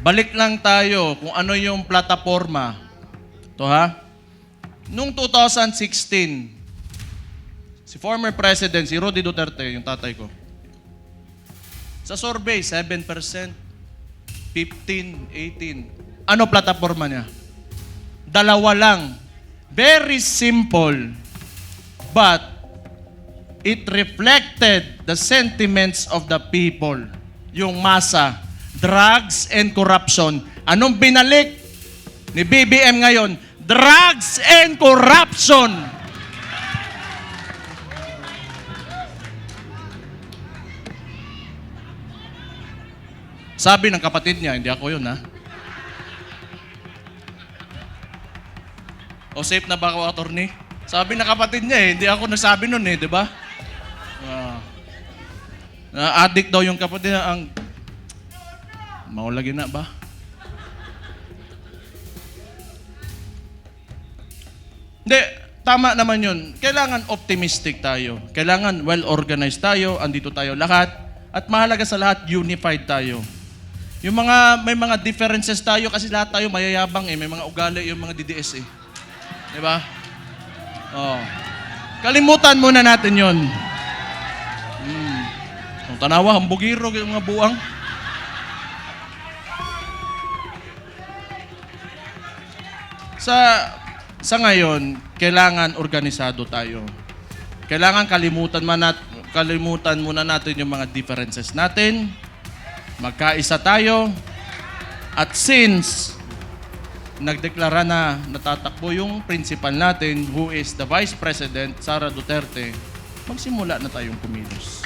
balik lang tayo kung ano yung plataforma. Ito ha. Noong 2016, si former President, si Rudy Duterte, yung tatay ko, sa survey, 7%, 15, 18. Ano plataforma niya? Dalawa lang. Very simple. But it reflected the sentiments of the people. Yung masa. Drugs and corruption. Anong binalik ni BBM ngayon? Drugs and corruption. Sabi ng kapatid niya, hindi ako yun ha. O safe na ba ako, attorney? Sabi ng kapatid niya hindi ako nagsabi nun di ba? Na-addict daw yung kapatid niya, ang maulagi na ba? Hindi, tama naman yun. Kailangan optimistic tayo. Kailangan well-organized tayo, andito tayo lahat. At mahalaga sa lahat, unified tayo. Yung may mga differences tayo kasi lahat tayo mayayabang may mga ugali yung mga DDS Di ba? Oh. Kalimutan muna natin yun. Ang tanawa, hambugiro, yung mga buang. Sa ngayon, kailangan organisado tayo. Kailangan kalimutan muna natin yung mga differences natin. Magkaisa tayo. At since nagdeklara na natatakbo yung principal natin, who is the Vice President, Sara Duterte, magsimula na tayong kumilos.